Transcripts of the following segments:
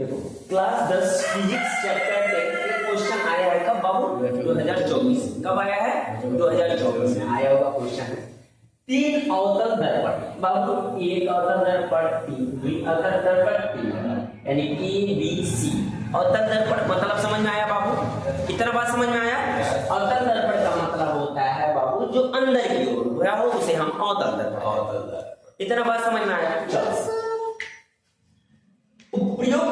देखो class 10 physics chapter 10 के question आया है कब बाबू? 2024। कब आया है? 2024 में आया हुआ क्वेश्चन है। 3 अवतल दर्पण बाबू, एक अवतल दर्पण, 3 अवतल दर्पण, 3 यानी ए बी सी अवतल दर्पण। मतलब समझ में आया बाबू? इतना बात समझ में आया? अवतल दर्पण का मतलब होता है बाबू जो अंदर की ओर हुआ हो उसे हम अवतल दर्पण। इतना बात समझ में आया? चलो उपयोग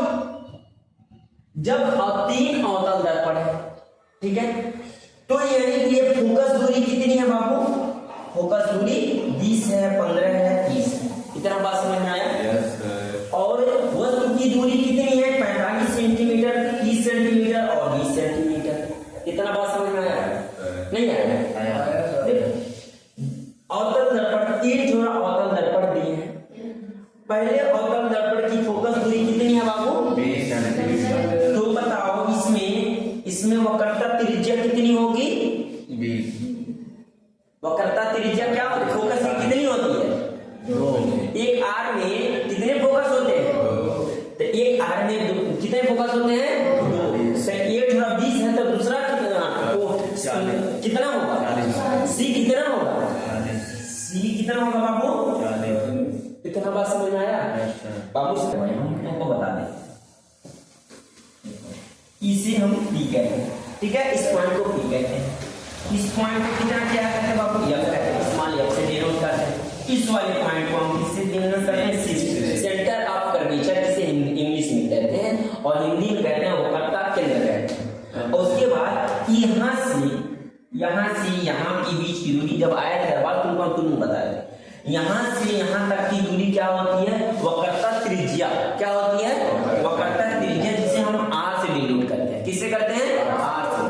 जब 3 अवतल दर्पण है, ठीक है, तो यानी कि ये फोकस दूरी कितनी है बाबू? फोकस दूरी 20 है, 15 है, 30 है। इतना बात समझ में आया? yes, और वस्तु की दूरी कितनी है? 45 सेंटीमीटर, 30 सेंटीमीटर और 20 सेंटीमीटर। इतना बात समझ में आया? नहीं आया? अवतल दर्पण 3 जोड़ा अवतल दर्पण दिए हैं। पहले अवतल दर्पण की फोकस दूरी कितनी है बाबू? 20 सेंटीमीटर। तो बताओ इसमें वक्रता त्रिज्या कितनी होगी? 20। वक्रता त्रिज्या क्या होती है? फोकस की कितनी होती है? 2। एक आर में कितने फोकस होते हैं? तो एक आर में कितने फोकस होते हैं? 2। तो एक जोड़ा 20 है तो दूसरा कितना होगा? सी कितना होगा? सी कितना होगा बाबू? इतना बात समझ में आया? बाबू से हम तुमको बता दें, इसे हम पी कहते हैं, ठीक है, इस पॉइंट को पी कहते हैं। इस पॉइंट को कितना क्या कहते हैं बाबू? यह कहते हैं, स्मॉल एफ से डिनोट करते हैं। इस वाले पॉइंट को हम किससे डिनोट करते हैं? सेंटर ऑफ कर्वेचर, जिसे इंग्लिश में कहते हैं और हिंदी में कहते हैं वक्रता केंद्र कहते हैं। और उसके बाद यहाँ से यहाँ की बीच की दूरी जब आया था बात तुमको बताया, यहाँ से यहाँ तक की दूरी क्या होती है? वक्रता त्रिज्या। क्या होती है? वक्रता त्रिज्या, जिसे हम आर से डिनोट करते हैं। किससे करते हैं? आर से।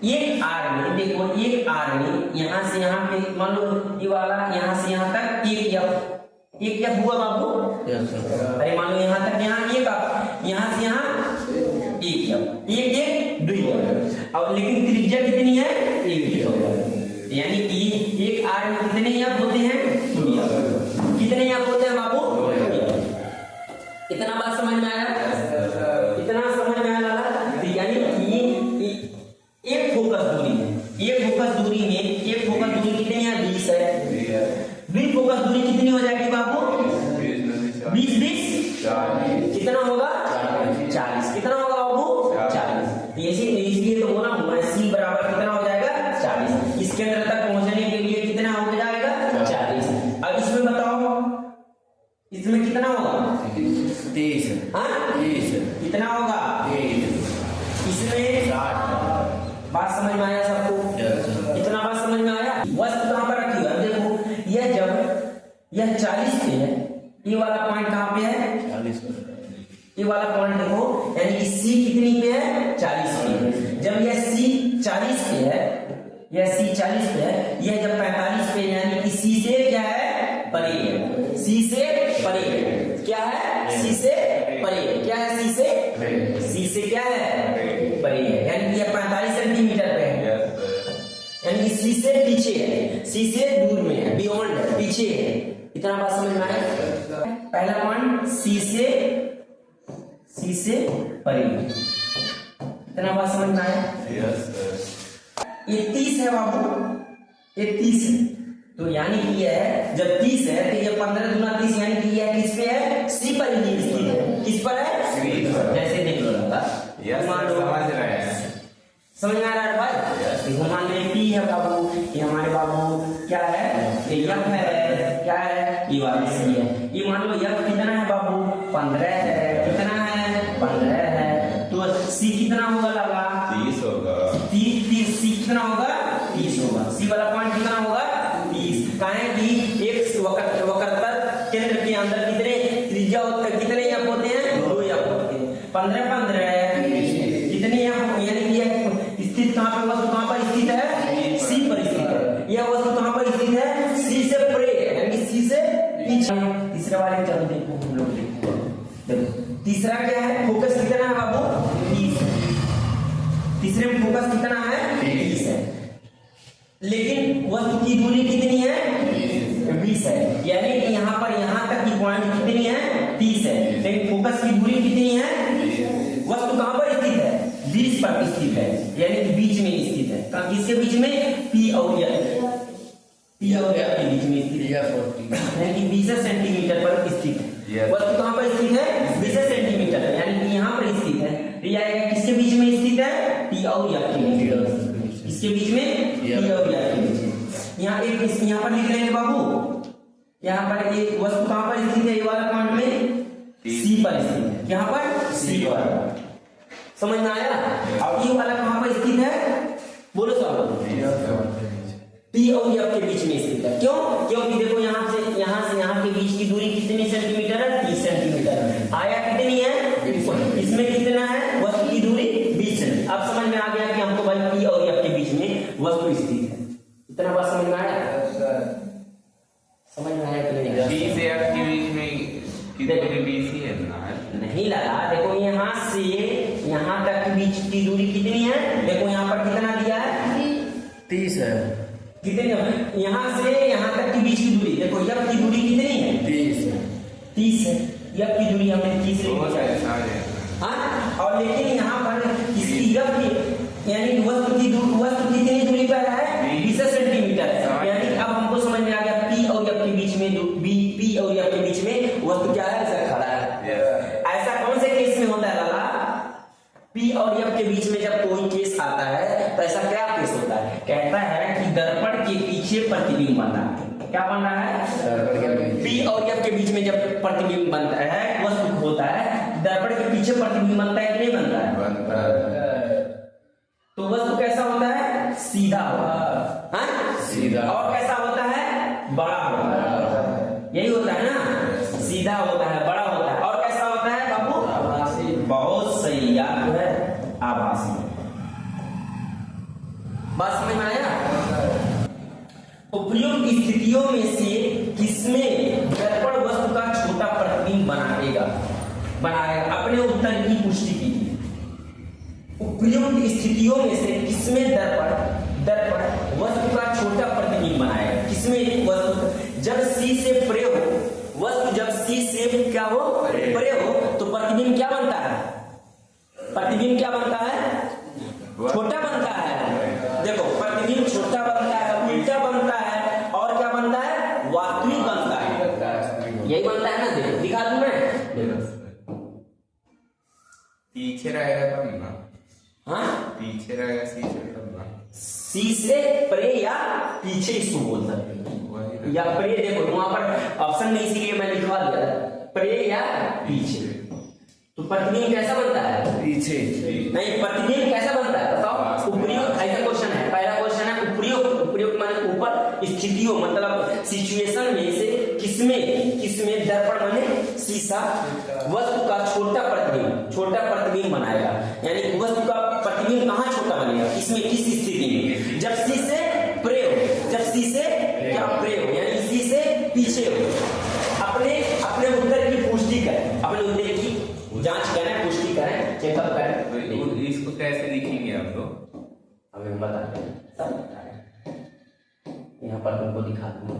एक आर में देखो, एक आर में यहाँ से यहाँ पे मान लो ये वाला यहाँ से यहाँ तक एक एफ हुआ बाबू। अरे मान लो यहाँ तक यहाँ यहाँ से यहाँ एक 2 अब लेकिन त्रिज्या कितनी है? 1। यानी कि एक आर में कितने एफ होते हैं? कितने एफ होते हैं बाबू? इतना बात समझ में आया? इतना समझ में आया लाला? यानी एक फोकस दूरी है, एक फोकस दूरी कितनी है? 20 है। 20 फोकस दूरी कितनी हो जाएगी बाबू? 20 कितना होगा? 40। कितना होगा बाबू? 40। इसलिए तो होना हुआ सी बराबर कितना हो जाएगा? 40। इस केंद्र तक पहुंचने के लिए कितना हो जाएगा? 40। अब इसमें बताओ, इसमें कितना होगा? 30। कितना होगा? 30। इसमें 60। बात समझ में आया सबको? इतना बात समझ में आया? वस्तु कहां पर रखी है? देखो यह 40 पे है, ये वाला पॉइंट कहां पे है? 40 पे। ये वाला पॉइंट देखो, यानी कि सी कितनी पे है? 40 पे है। जब यह सी 40 पे है, यह सी 40 पे है, यह जब 45 पे, यानी कि सी से क्या है? परे है। सी से परे है। क्या है? सी से परे। क्या है? सी से क्या है? परे है। यानी कि यह 45 सेंटीमीटर पे है, यानी कि सी से पीछे है, सी से दूर में है, बियॉन्ड है, पीछे है। इतना बात समझ में आया? पहला पॉइंट सी से परे। इतना बात समझ में आया? ये 30 है बाबू, ये 30 है। तो यानी कि यह जब 30 है तो ये 15 दूना 30, यानी कि यह किस पे है? सी पर ही स्थित है। किस पर है? जैसे देख लो समझ में आ रहा है भाई? मान लो पी है बाबू, ये हमारे बाबू क्या है? ये एफ है। क्या है? ये वाला सी है। ये मान लो एफ कितना है बाबू? 15 है। कितना है? 15 है। तो सी कितना होगा लगा? 30 होगा। 30 सी कितना होगा? 30 होगा। सी वाला पॉइंट कितना होगा? 30। कहें कि एक वक्रता केंद्र के अंदर कितने त्रिज्या होते हैं? कितने एफ होते हैं? 2 एफ होते हैं। 15 कितने एफ? यानी कि स्थित कहां पे? वस्तु कहां पर स्थित है? सी पर स्थित है। यह वस्तु कहां पर स्थित है? सी से परे, यानी सी से पीछे। तीसरे वाले चलो देखो, हम लोग देखो तीसरा क्या है? फोकस कितना है बाबू? 30। तीसरे में फोकस कितना है? 30 है। लेकिन वस्तु की दूरी कितनी है? 20 है। यानी कि यहाँ पर यहाँ तक की पॉइंट कितनी है? 30 है। लेकिन फोकस की दूरी कितनी है? पर स्थित है, यानी कि बीच में स्थित है। किसके बीच में? पी और एफ के बीच में स्थित है, यानी कि 20 सेंटीमीटर पर स्थित है। वस्तु कहाँ पर स्थित है? 20 सेंटीमीटर, यानी कि यहाँ पर स्थित है। ये आएगा किसके बीच में स्थित है? पी और एफ के बीच में। इसके बीच में पी और एफ के बीच में। यहाँ पर लिख लेंगे बाबू, यहाँ पर एक वस्तु कहाँ पर स्थित है? ये वाला पॉइंट में सी पर स्थित है। यहाँ पर सी पर, समझ में आया? अब ये वाला कहाँ पर स्थित है? बोलो सब। पी और एफ के बीच में स्थित है। क्यों? क्योंकि देखो यहाँ से यहाँ के बीच की दूरी कितनी सेंटीमीटर है? 30 सेंटीमीटर। आया कितनी है? इसमें कितना है? वस्तु की दूरी 20 सेंटीमीटर। अब समझ में आ गया कि हमको भाई पी और एफ के बीच में वस्तु स्थित है। इतना बात समझ में आया? समझ में आया कि नहीं? पी से एफ के बीच में कितनी बीसी है ना? नहीं लगा। देखो यहाँ से यहाँ तक की बीच की दूरी कितनी है? देखो यहाँ पर कितना दिया है? 30 है। कितनी? यहाँ से यहाँ तक की बीच की दूरी देखो, एफ की दूरी कितनी है? 30 है। एफ की दूरी हमने 30 लिखी है। हाँ, और लेकिन यहाँ पर इसकी एफ की यानी वस्तु कितनी दूरी पर है? 20 सेंटीमीटर। यानी अब हमको समझ में आ गया पी और एफ के बीच में पी और एफ के बीच में वस्तु क्या है? ऐसा खड़ा है। ऐसा कौन से केस में होता है लाला? पी और एफ के बीच में जब कोई केस आता है तो ऐसा क्या केस होता है? कहता है कि दर्पण के पीछे प्रतिबिंब बन रहा है। क्या बन रहा है? पी और एफ के बीच में जब प्रतिबिंब बनता है, वस्तु होता है, दर्पण के पीछे प्रतिबिंब बनता है कि नहीं बनता है? तो वस्तु कैसा होता है? सीधा होता है। सीधा। और कैसा होता है? बड़ा होता है। यही होता है ना, सीधा होता है, बड़ा होता है। और कैसा होता है बाबू? आभासी। बहुत सही, याद है, आभासी। बात समझ में आया? उपयुक्त स्थितियों में से किसमें दर्पण वस्तु का छोटा प्रतिबिंब बनाएगा? अपने उत्तर की पुष्टि कीजिए। उपयुक्त स्थितियों में से किसमें दर्पण वस्तु का छोटा प्रतिबिंब बनाएगा? किसमें वस्तु जब सी से परे हो, वस्तु जब सी से क्या हो? परे हो, तो प्रतिबिंब क्या बनता है? प्रतिबिंब क्या बनता है? छोटा बनता है। देखो, प्रतिबिंब छोटा बनता है, उल्टा बनता है, और क्या बनता है? वास्तविक बनता है। यही बनता है ना? देखो, दिखा दूं मैं? पीछे रहेगा तब ना? हाँ, पीछे रहेगा सी से तब ना? सी से परे या पीछे इसको बोल सकते हैं, या परे। देखो वहां पर ऑप्शन में इसीलिए मैं लिखवा दिया, परे या पीछे। तो प्रतिबिंब कैसा बनता है? पीछे। नहीं, प्रतिबिंब कैसा बनता है बताओ? उपयुक्त। ऐसा क्वेश्चन है, पहला क्वेश्चन है उपयुक्त माने ऊपर, स्थितियों मतलब सिचुएशन में से किसमें दर्पण माने शीशा वस्तु का छोटा प्रतिबिंब बनाएगा। यानी वस्तु का प्रतिबिंब कहाँ छोटा बनेगा? इसमें किस स्थिति में? जब सी से परे हो, जब सी से क्या परे हो, यानी सी से पीछे हो। अपने उत्तर की पुष्टि करें, अपने उत्तर की जांच करें, पुष्टि करें, चेकअप करें। तो इसको कैसे लिखेंगे हम लोग? हमें बताते हैं, सब बता रहे हैं। यहाँ पर तुमको दिखा दूँ,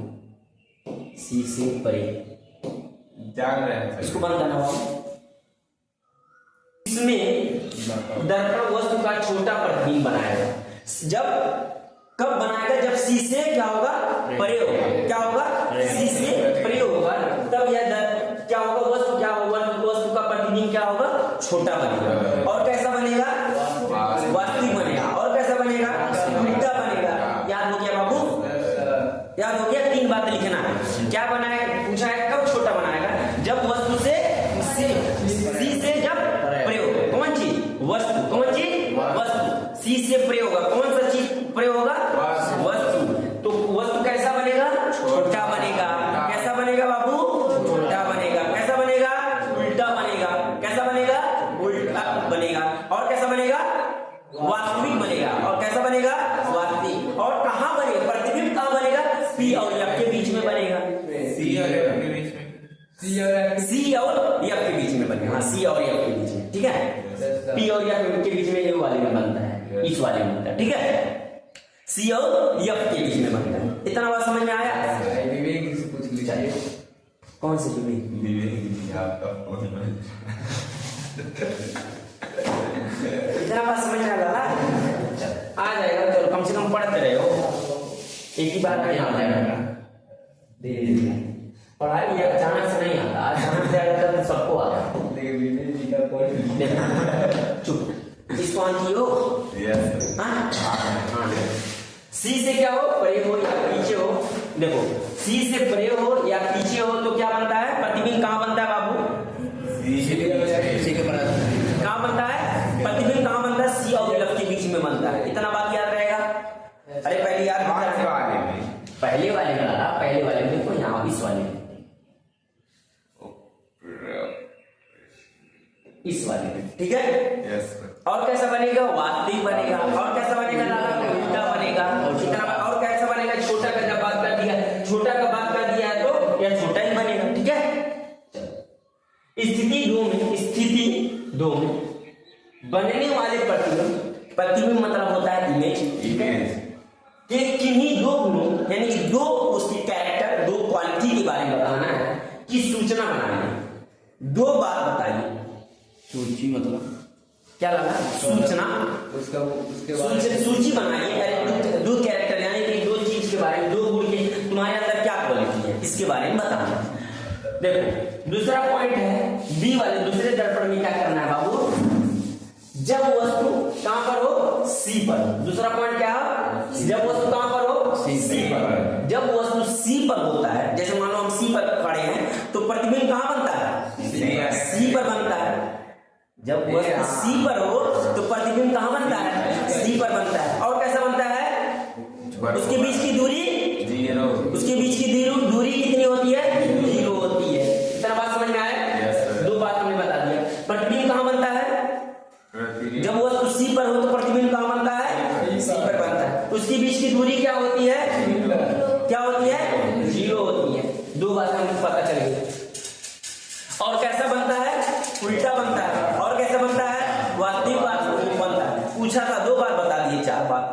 सी से परे जान रहे हैं इसको बंद करना होगा। इसमें दर्पण वस्तु का छोटा प्रतिबिंब बनाएगा। कब बनाएगा? जब सी से क्या होगा? परे होगा। क्या होगा? सी से परे होगा, तब यह क्या होगा? वस्तु क्या होगा? वस्तु का प्रतिबिंब क्या होगा? छोटा बनेगा। और कैसा बनेगा? वास्तविक बनेगा। और कैसा बनेगा? उल्टा बनेगा। याद हो गया बाबू? याद हो गया? 3 बातें लिखना है। क्या बनाएगा? पूछा है कब छोटा बनाएगा? जब वस्तु से सी से जब परे होगा। कौन चीज? वस्तु। कौन चीज? वस्तु। सी से परे होगा। कौन सा चीज परे होगा? वस्तु। तो वस्तु कैसा बनेगा? छोटा बनेगा। कैसा बनेगा बाबू? छोटा बनेगा। कैसा बनेगा? उल्टा बनेगा। कैसा बनेगा? उल्टा बनेगा। और कैसा बनेगा? वास्तविक बनेगा। और कैसा बनेगा? वास्तविक। और कहाँ बनेगा? प्रतिबिंब कहाँ बनेगा? पी और एफ के बीच में बनेगा। सी और एफ के बीच में? सी और एफ के बीच में बनेगा। हाँ, सी और एफ के बीच में, ठीक है। पी और एफ के बीच में ये वाले में बनता है, इस वाले में बनता है, ठीक है। सी और एफ के बीच में बनता है। इतना बात समझ में आया? विवेक से पूछ लीजिए। कौन से विवेक? आपका इतना बात समझ में आया? एक ही बार में आ जाएगा, धीरे धीरे। पढ़ाई ये अचानक से नहीं आता, अचानक से आता तो सबको आता। लेकिन विवेक जी का पॉइंट चुप, इसको आंकी हो। यस हाँ? सी से क्या हो, परे हो या पीछे हो। देखो सी से परे हो या पीछे हो तो क्या बनता है, प्रतिबिंब कहाँ बनता है बाबू, इसी के बराबर कहाँ बनता है, प्रतिबिंब कहाँ बनता है, सी और एफ के बीच में बनता है। इतना बात याद रहेगा। अरे पहले याद पहले वाले का था, पहले वाले में देखो यहाँ इस वाले में, इस वाले में, ठीक है। यस और कैसा बनेगा, वास्तविक बनेगा। और कैसा बनेगा लाला, उल्टा बनेगा। और कैसा बनेगा, छोटा का जब बात कर दिया, छोटा का बात कर दिया है तो यह छोटा ही बनेगा, ठीक है। स्थिति दो में बनने वाले प्रतिबिंब, प्रतिबिंब मतलब होता है इमेज, ठीक है, कि किन्हीं दो गुणों यानी कि दो उसकी कैरेक्टर, दो क्वालिटी के बारे में बताना है, कि सूचना बनानी है। दो बात बताइए, सूची मतलब क्या लगा, सूचना, उसका उसके बाद सूची बनाइए। अरे दो कैरेक्टर यानी कि दो चीज के बारे में, दो गुण के तुम्हारे अंदर क्या क्वालिटी है इसके बारे में बताना। देखो दूसरा पॉइंट है बी वाले दूसरे दर्पण में क्या करना है बाबू, जब वस्तु कहां पर हो, सी पर। दूसरा पॉइंट क्या है, जब वस्तु कहां पर हो, सी पर। जब वस्तु सी पर होता है, जैसे मान लो हम सी पर खड़े हैं तो प्रतिबिंब कहां बनता है, सी पर बनता है। जब वस्तु सी पर हो तो प्रतिबिंब कहां बनता है, सी पर बनता है। और कैसा बनता है, उसके बीच की दूरी 0, उसके बीच की दूरी कितनी होती है, 0 होती है। इतना बात समझ में आया। दो बात हमने बता दिया। प्रतिबिंब कहां बनता है, जब वस्तु सी पर हो तो प्रतिबिंब कहां बनता है, सी पर बनता है। उसके बीच की दूरी क्या होती है, क्या होती है, 0 होती है। दो बात हमें पता चल गई। और कैसा बनता है, उल्टा बनता है। और कैसा बनता है, वास्तविक बनता है। पूछा था, दो बार बता दिए, चार बार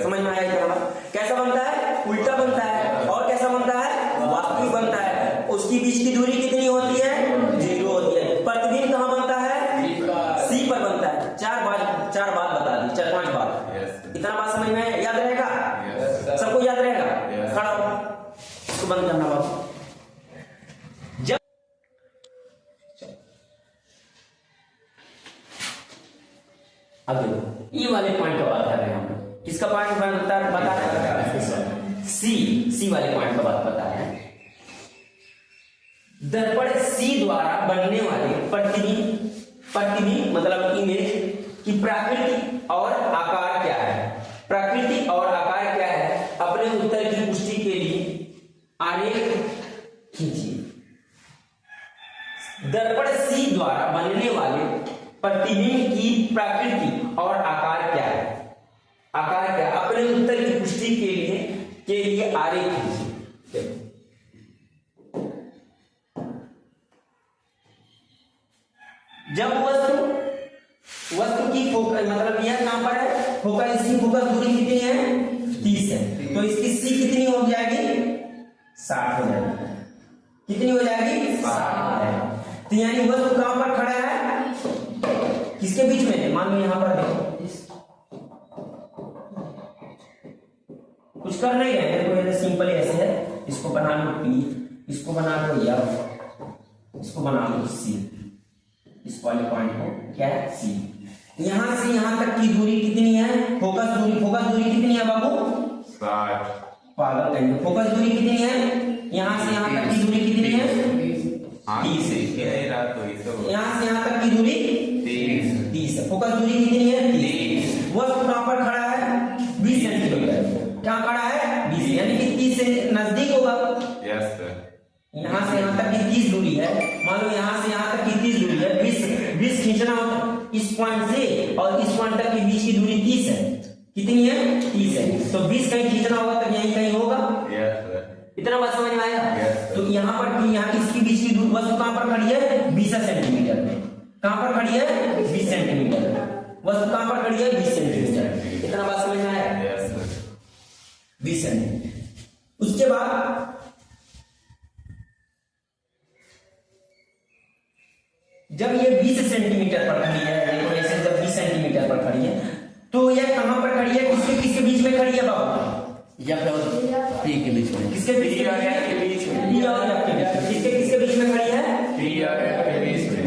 समझ में आया। इतना बात कैसा बनता है, उल्टा बनता है। और कैसा बनता है, वास्तविक बनता है। उसकी बीच की दूरी कितनी होती है, 0 होती है। प्रतिबिंब कहां बनता है, सी पर बनता है। चार बात बता दी, 4-5 बात। इतना बात समझ में याद रहेगा, सबको याद रहेगा। खड़ा हो, इसको बंद करना बाबू। जब अब ये वाले पॉइंट पर बात कर रहे हैं हम, किसका पॉइंट बता रहे हैं, सी वाले पॉइंट पर बात बता रहे हैं। दर्पण सी द्वारा बनने वाले प्रतिबिंब मतलब इमेज की प्रकृति और आकार क्या है, प्रकृति और आकार क्या है, अपने उत्तर की पुष्टि के लिए आरेख खींचिए। दर्पण सी द्वारा बनने वाले प्रतिबिंब की प्रकृति और आकार क्या है, आकार क्या, अपने उत्तर की पुष्टि के लिए आरेख खींचिए। जब वस्तु की फोकस मतलब यह कहां पर है, फोकस, इसकी फोकस दूरी कितनी है, 30 है। तो इसकी सी कितनी हो जाएगी, 60 हो जाएगी। कितनी हो जाएगी, 60। तो यानी वस्तु कहां पर खड़ा है, किसके बीच में, मान लो यहां पर देखो, कुछ कर नहीं रहे हैं, तो सिंपल ऐसे है। इसको बना लो पी, इसको बना लो या, इसको बना लो सी, इस वाले पॉइंट को क्या है, सी। यहां से यहां तक की दूरी कितनी है, फोकस दूरी कितनी है बाबू, 60। पागल कहेंगे, फोकस दूरी कितनी है, यहां से यहां तक की दूरी कितनी है, 30 है। यहां से यहां तक की दूरी 30 है। फोकस दूरी कितनी है, 30। वस्तु कहां पर खड़ा है, 20 सेंटीमीटर। क्या खड़ा है, 20, यानी कि 30 से नजदीक होगा। Yes sir. यहां से यहां तक की 30 दूरी है, मान लो यहां से यहां तक की 30 दूरी है, 20 खींचना होता, इस पॉइंट से और इस पॉइंट तक के बीच की दूरी 30 है। कितनी है, 30 है। तो 20 कहीं खींचना होगा तो यहीं कहीं होगा। Yes sir. इतना बात समझ में आया। Yes, तो यहाँ पर यहाँ किसकी बीच की दूरी, वस्तु कहां पर खड़ी है, 20 सेंटीमीटर में। कहां पर खड़ी है, 20 सेंटीमीटर। वस्तु कहां पर खड़ी है, 20 सेंटीमीटर। इतना बात समझ में आया। Yes sir. 20 सेंटीमीटर। उसके बाद जब ये 20 सेंटीमीटर पर खड़ी है, देखो ऐसे जब 20 सेंटीमीटर पर खड़ी है, तो यह कहां पर खड़ी है, किसके बीच में खड़ी है बाबू, या पी के बीच में किसके बीच P और F के बीच में। P और F के बीच में। किसके किसके बीच में खड़ी है? P और F के बीच में।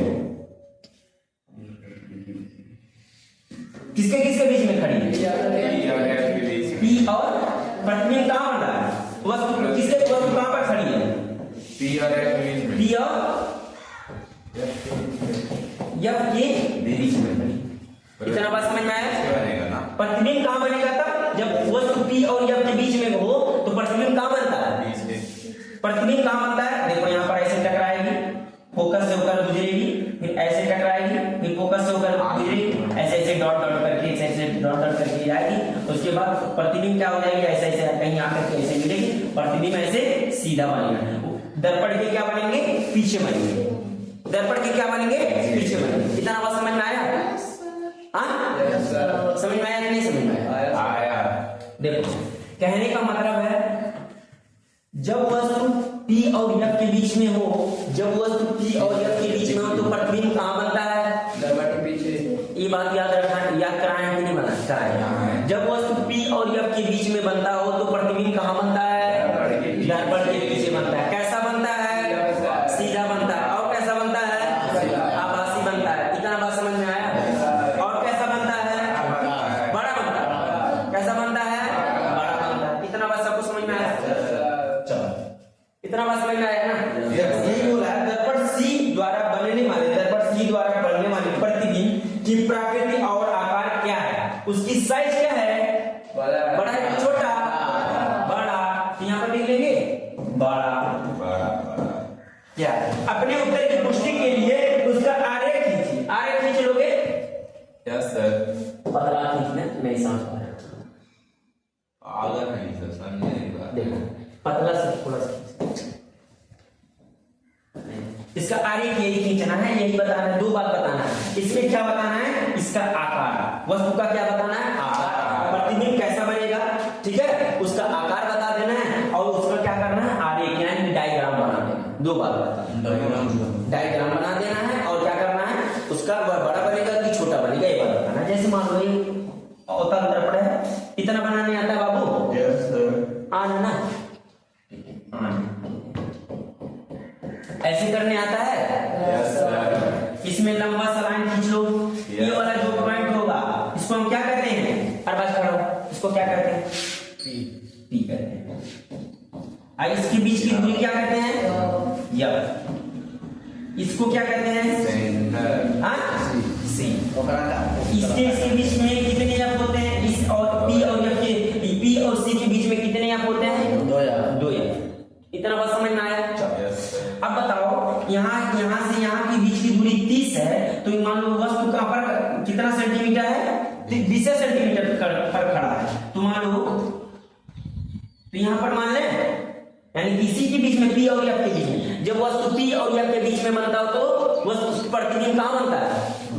किसके किसके बीच में खड़ी है? P और F के बीच में। P और प्रतिबिंब कहाँ बन रहा है? वस्तु किसके वस्तु कहाँ पर खड़ी है? P और F के बीच में। P और F के बीच में खड़ी। इतना बात समझ में आया? क्या बनेगा ना? प्रतिबिंब कहाँ बनेगा तब? जब वस्तु P और F के बीच में हो तो प्रतिबिंब कहाँ बनता है? बीच से। प्रतिबिंब कहाँ बनता है? देखो यहाँ पर ऐसे टकराएगी, फोकस से होकर गुजरेगी, फिर ऐसे टकराएगी, फिर फोकस से होकर गुजरेगी, ऐसे ऐसे डॉट डॉट करके ऐसे ऐसे डॉट डॉट करके जाएगी। उसके बाद प्रतिबिंब क्या हो जाएगी? ऐसे ऐसे कहीं आकर के ऐसे मिलेगी, प्रतिबिंब ऐसे सीधा बनेगा। दर्पण के क्या बनेंगे? पीछे बनेंगे। दर्पण के क्या बनेंगे? पीछे बनेंगे। इतना बात समझ में आया? हाँ, समझ में आया कि नहीं समझ में आया? आया। देखो, कहने का मतलब है जब वस्तु P और F के बीच में हो, जब वस्तु P और F के बीच में हो तो प्रतिबिंब कहाँ बनता है? दरबार के पीछे। ये बात याद रखना, याद कराएं कि नहीं बना कराएं? जब वस्तु P और F के बीच में बनता हो तो प्रतिबिंब कहाँ बनता है? दर्पण के पीछे बनता है। कैसा बनता है? सीधा बनता है। और कैसा बनता है? आभासी बनता है। इतना बात समझ में आया? और कैसा बनता है? बड़ा बनता है। कैसा बनता है? बड़ा बनता है। इतना बात सबको समझ में आया? चलो, इतना बात समझ में आया ना? यही बोला है, दर्पण C द्वारा बनने वाले, दर्पण C द्वारा बनने वाले प्रतिबिंब की प्रकृति और आकार क्या है? उसकी साइज क्या है? बड़ा है, छोटा, बड़ा। यहाँ पर लिख लेंगे बड़ा। क्या अपने उत्तर की पुष्टि के लिए उसका आरेख खींचिए। आरेख खींच लोगे? Yes sir. पतला खींचना नहीं समझ पा रहे। अगर नहीं सर समझने की बात। देखो, पतला से थोड़ा सा इसका आरेख यही खींचना है, यही बताना है। दो बात बताना है इसमें। क्या बताना है? इसका आकार, वस्तु का क्या बताना है? आकार। प्रतिबिंब कैसा बनेगा, ठीक है, उसका आकार बता देना है और उसका क्या करना है? आरेख यानी डायग्राम बना देना। दो बात बताना, डायग्राम बना देना है और क्या करना है? उसका बड़ा बनेगा कि छोटा बनेगा ये बात बताना है। जैसे मान लो ये अवतल दर्पण है, इतना बनाने आता है बाबू? Yes sir. आना ना, ऐसे करने आता है? Yes sir. इसमें लंबा सा लाइन खींच लो। ये वाला जो पॉइंट होगा इसको हम क्या कहते हैं? अरे बस करो, इसको क्या कहते हैं? पी कहते हैं। और इसके बीच की दूरी क्या कहते हैं? यफ। इसको क्या कहते हैं? सेंटर। हाँ, सी। इसके बीच में कितने यफ होते हैं? इस और पी और यफ के, पी और सी के बीच में कितने यफ होते हैं? दो यफ। इतना बात समझ में आया? Yes sir. अब बताओ, यहाँ से यहाँ की बीच की दूरी 30 है, तो मान लो वस्तु का पर कितना सेंटीमीटर है? 20 सेंटीमीटर पर खड़ा है। तो मान लो, तो यहाँ पर मान ले, यानी इसी के बीच में P और F के बीच में, जब वस्तु P और F के बीच में बनता हो तो वस्तु प्रतिबिंब कहाँ बनता है?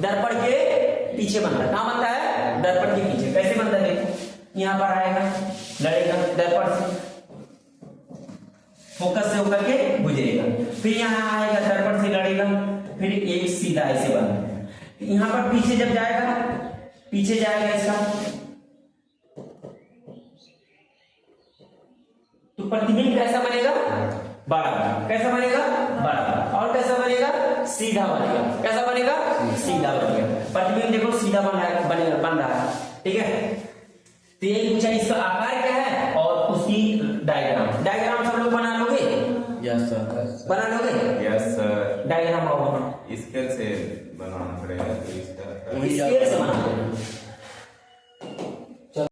दर्पण के पीछे बनता है। कहाँ बनता है? दर्पण के पीछे। कैसे बनता है? देखो, यहाँ पर आएगा, लड़ेगा दर्पण से, फोकस से होकर के गुजरेगा, फिर यहाँ आएगा, दर्पण से लड़ेगा, फिर एक सीधा ऐसे बना। यहाँ पर पीछे जब जाएगा, पीछे जाएगा इसका, तो प्रतिबिंब कैसा बनेगा? बड़ा। कैसा बनेगा? बड़ा। और कैसा बनेगा? सीधा बनेगा। कैसा बनेगा? सीधा बनेगा। प्रतिबिंब देखो सीधा बन रहा है, ठीक है। तो यही पूछा, इसका आकार क्या है और उसकी डायग्राम। डायग्राम सब लोग बना लोगे? Yes sir. बना लोगे? Yes sir. डायग्राम बनाओ। स्केल से बनाना पड़ेगा तो इसका स्केल से बना देना।